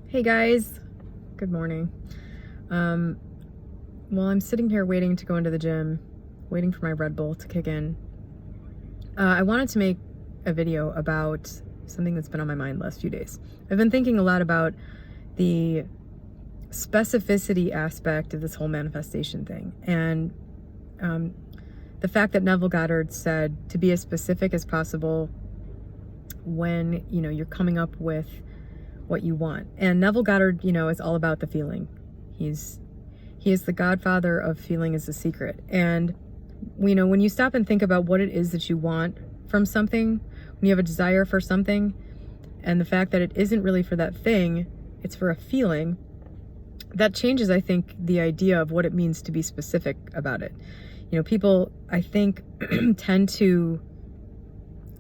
Hey guys, good morning. Well, I'm sitting here waiting to go into the gym, waiting for my Red Bull to kick in. I wanted to make a video about something that's been on my mind the last few days. I've been thinking a lot about the specificity aspect of this whole manifestation thing, and the fact that Neville Goddard said to be as specific as possible when you're coming up with what you want. And Neville Goddard, is all about the feeling. He is the godfather of feeling is the secret. And when you stop and think about what it is that you want from something, when you have a desire for something, and the fact that it isn't really for that thing, it's for a feeling, that changes, I think, the idea of what it means to be specific about it. People, I think, tend to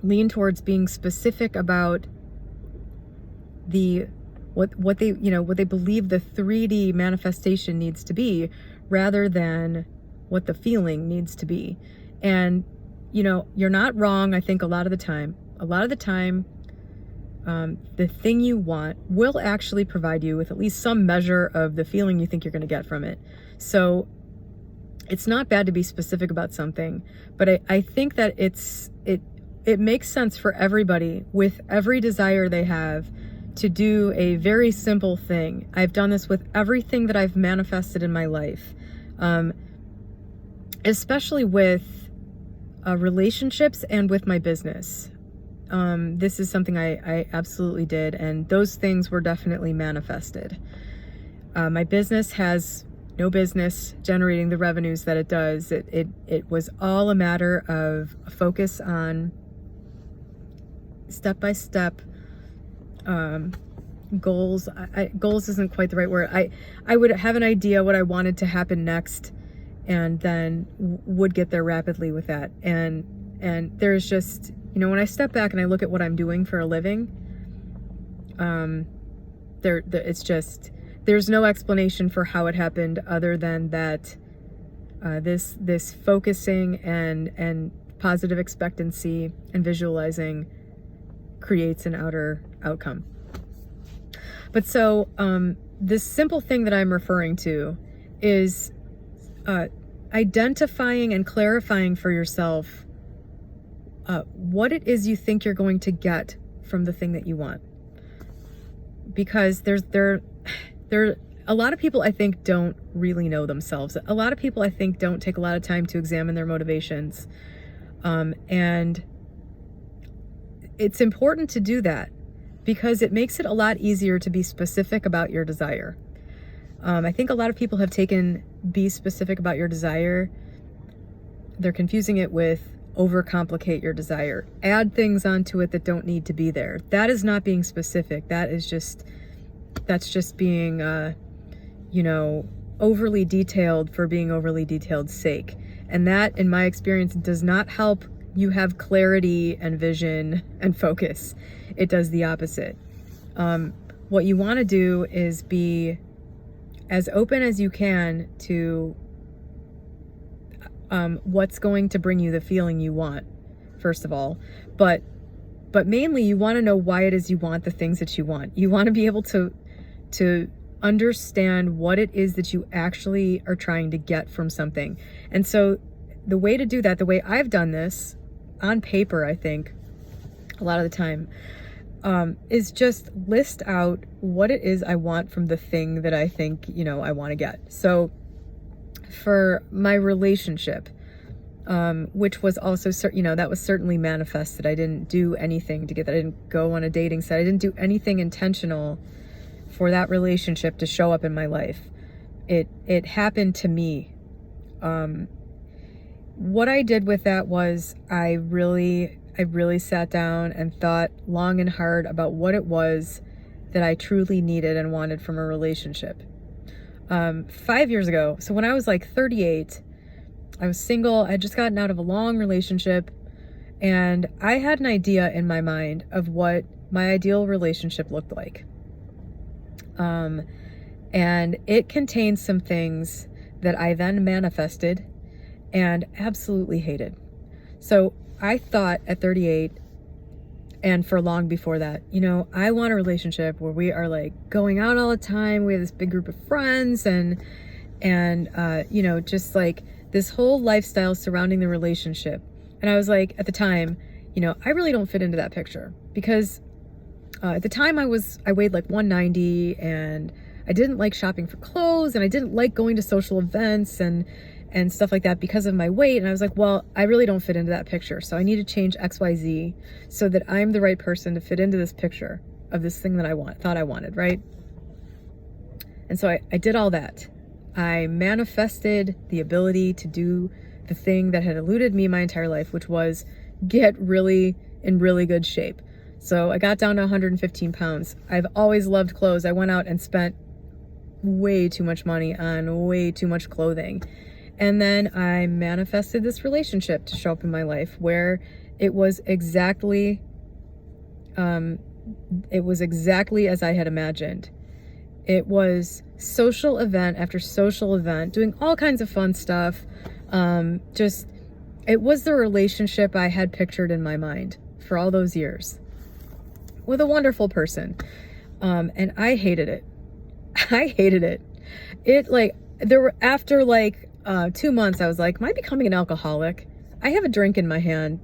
lean towards being specific about what they believe the 3D manifestation needs to be, rather than what the feeling needs to be. And you're not wrong. I think a lot of the time the thing you want will actually provide you with at least some measure of the feeling you think you're going to get from it. So it's not bad to be specific about something, but I think that it makes sense for everybody with every desire they have to do a very simple thing. I've done this with everything that I've manifested in my life, especially with relationships and with my business. This is something I absolutely did, and those things were definitely manifested. My business has no business generating the revenues that it does. It was all a matter of a focus on step-by-step goals. Goals isn't quite the right word. I would have an idea what I wanted to happen next, and then would get there rapidly with that. And there's just, when I step back and I look at what I'm doing for a living, it's just, there's no explanation for how it happened other than that this focusing and positive expectancy and visualizing creates an outer outcome. But so this simple thing that I'm referring to is identifying and clarifying for yourself what it is you think you're going to get from the thing that you want. Because there a lot of people, I think, don't really know themselves. A lot of people, I think, don't take a lot of time to examine their motivations. And it's important to do that because it makes it a lot easier to be specific about your desire. I think a lot of people have taken be specific about your desire. They're confusing it with overcomplicate your desire. Add things onto it that don't need to be there. That is not being specific. That's just being, overly detailed for being overly detailed's sake. And that, in my experience, does not help you have clarity and vision and focus. It does the opposite. What you want to do is be as open as you can to what's going to bring you the feeling you want, first of all. But mainly you want to know why it is you want the things that you want. You want to be able to understand what it is that you actually are trying to get from something. And so the way to do that, the way I've done this on paper, I think, a lot of the time, is just list out what it is I want from the thing that I think, I want to get. So for my relationship, which was also, that was certainly manifested. I didn't do anything to get that. I didn't go on a dating site. I didn't do anything intentional for that relationship to show up in my life. It happened to me. What I did with that was I really sat down and thought long and hard about what it was that I truly needed and wanted from a relationship. 5 years ago, so when I was like 38, I was single. I had just gotten out of a long relationship, and I had an idea in my mind of what my ideal relationship looked like. And it contained some things that I then manifested and absolutely hated. So I thought at 38, And for long before that, you know, I want a relationship where we are like going out all the time. We have this big group of friends and you know, just like this whole lifestyle surrounding the relationship. And I was like, at the time, you know, I really don't fit into that picture because at the time I weighed like 190 and I didn't like shopping for clothes and I didn't like going to social events and stuff like that because of my weight. And I was like, well, I really don't fit into that picture. So I need to change XYZ so that I'm the right person to fit into this picture of this thing that I thought I wanted, right? And so I did all that. I manifested the ability to do the thing that had eluded me my entire life, which was get really in really good shape. So I got down to 115 pounds. I've always loved clothes. I went out and spent way too much money on way too much clothing. And then I manifested this relationship to show up in my life where it was exactly as I had imagined. It was social event after social event, doing all kinds of fun stuff. It was the relationship I had pictured in my mind for all those years with a wonderful person. And I hated it. I hated it. After 2 months, I was like, am I becoming an alcoholic? I have a drink in my hand,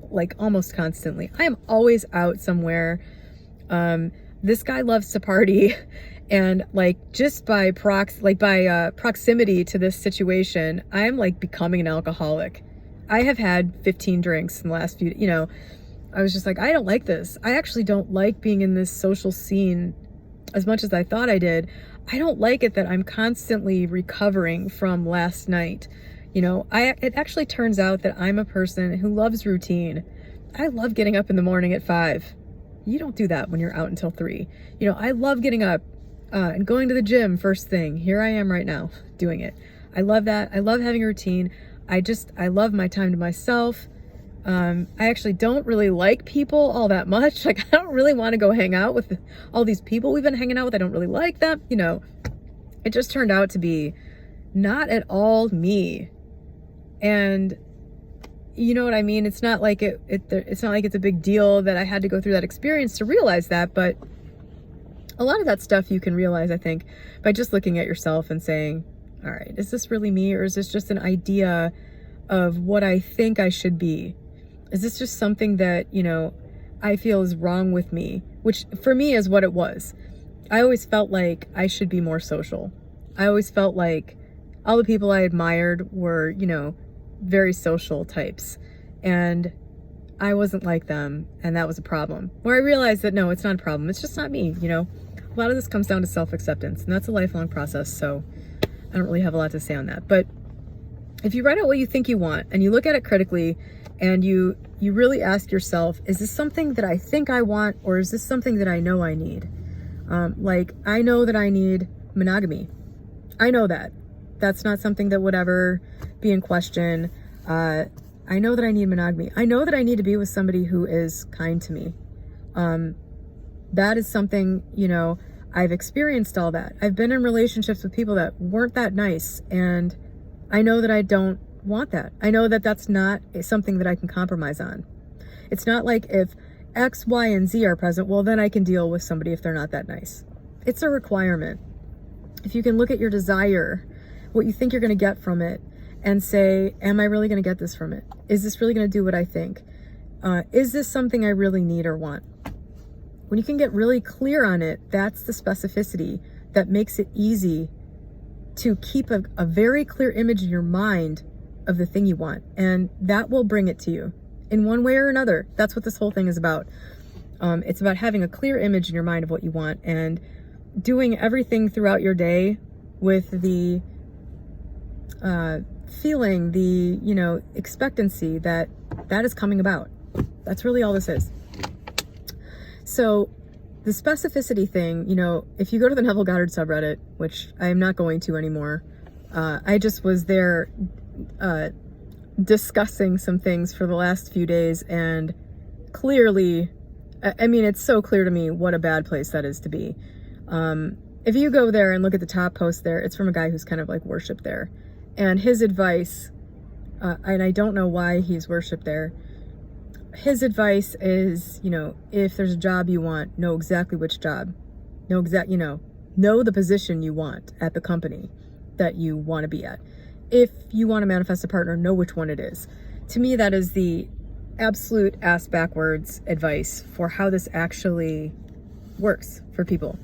like almost constantly. I am always out somewhere. This guy loves to party. And like, just by proximity to this situation, I'm like becoming an alcoholic. I have had 15 drinks in the last few, you know, I was just like, I don't like this. I actually don't like being in this social scene as much as I thought I did. I don't like it that I'm constantly recovering from last night. You know, it actually turns out that I'm a person who loves routine. I love getting up in the morning at 5. You don't do that when you're out until 3. You know, I love getting up and going to the gym first thing. Here I am right now doing it. I love that. I love having a routine. I love my time to myself. I actually don't really like people all that much. Like, I don't really want to go hang out with all these people we've been hanging out with. I don't really like them. You know, it just turned out to be not at all me. And you know what I mean? It's not like it's not like it's a big deal that I had to go through that experience to realize that, but a lot of that stuff you can realize, I think, by just looking at yourself and saying, all right, is this really me? Or is this just an idea of what I think I should be? Is this just something that, you know, I feel is wrong with me? Which for me is what it was. I always felt like I should be more social. I always felt like all the people I admired were, you know, very social types. And I wasn't like them. And that was a problem. Where I realized that, no, it's not a problem. It's just not me, you know. A lot of this comes down to self-acceptance. And that's a lifelong process. So I don't really have a lot to say on that. But if you write out what you think you want and you look at it critically and you really ask yourself, is this something that I think I want, or is this something that I know I need? Like, I know that I need monogamy. I know that. That's not something that would ever be in question. I know that I need monogamy. I know that I need to be with somebody who is kind to me. That is something, you know, I've experienced all that. I've been in relationships with people that weren't that nice, and I know that I don't want that. I know that that's not something that I can compromise on. It's not like if X, Y, and Z are present, well, then I can deal with somebody if they're not that nice. It's a requirement. If you can look at your desire, what you think you're going to get from it, and say, am I really going to get this from it? Is this really going to do what I think? Is this something I really need or want? When you can get really clear on it, that's the specificity that makes it easy to keep a very clear image in your mind of the thing you want. And that will bring it to you in one way or another. That's what this whole thing is about. It's about having a clear image in your mind of what you want and doing everything throughout your day with the feeling, the, you know, expectancy that is coming about. That's really all this is. So the specificity thing, you know, if you go to the Neville Goddard subreddit, which I am not going to anymore, I just was there discussing some things for the last few days, and clearly, I mean, it's so clear to me what a bad place that is to be. If you go there and look at the top post there, it's from a guy who's kind of like worshipped there. And his advice, and I don't know why he's worshipped there, his advice is, if there's a job you want, know exactly which job. Know the position you want at the company that you want to be at. If you want to manifest a partner, know which one it is. To me, that is the absolute ass backwards advice for how this actually works for people.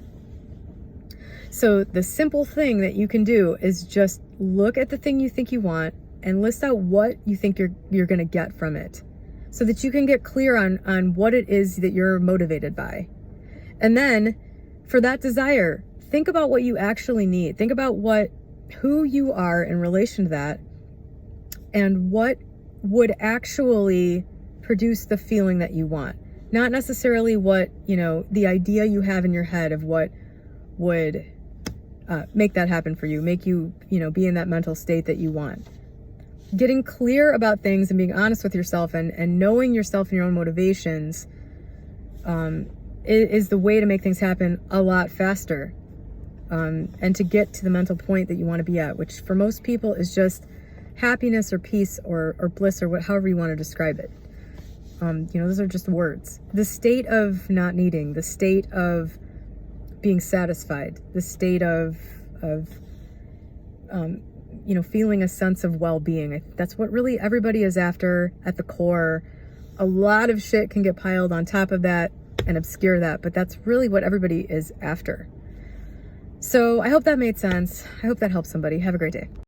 So the simple thing that you can do is just look at the thing you think you want and list out what you think you're going to get from it, so that you can get clear on what it is that you're motivated by. And then for that desire, think about what you actually need. Think about who you are in relation to that, and what would actually produce the feeling that you want. Not necessarily what, the idea you have in your head of what would make that happen for you, make you, be in that mental state that you want. Getting clear about things and being honest with yourself and knowing yourself and your own motivations is the way to make things happen a lot faster. And to get to the mental point that you want to be at, which for most people is just happiness or peace or bliss or however you want to describe it. Those are just words. The state of not needing, the state of being satisfied, the state of feeling a sense of well-being. That's what really everybody is after at the core. A lot of shit can get piled on top of that and obscure that, but that's really what everybody is after. So I hope that made sense. I hope that helps somebody. Have a great day.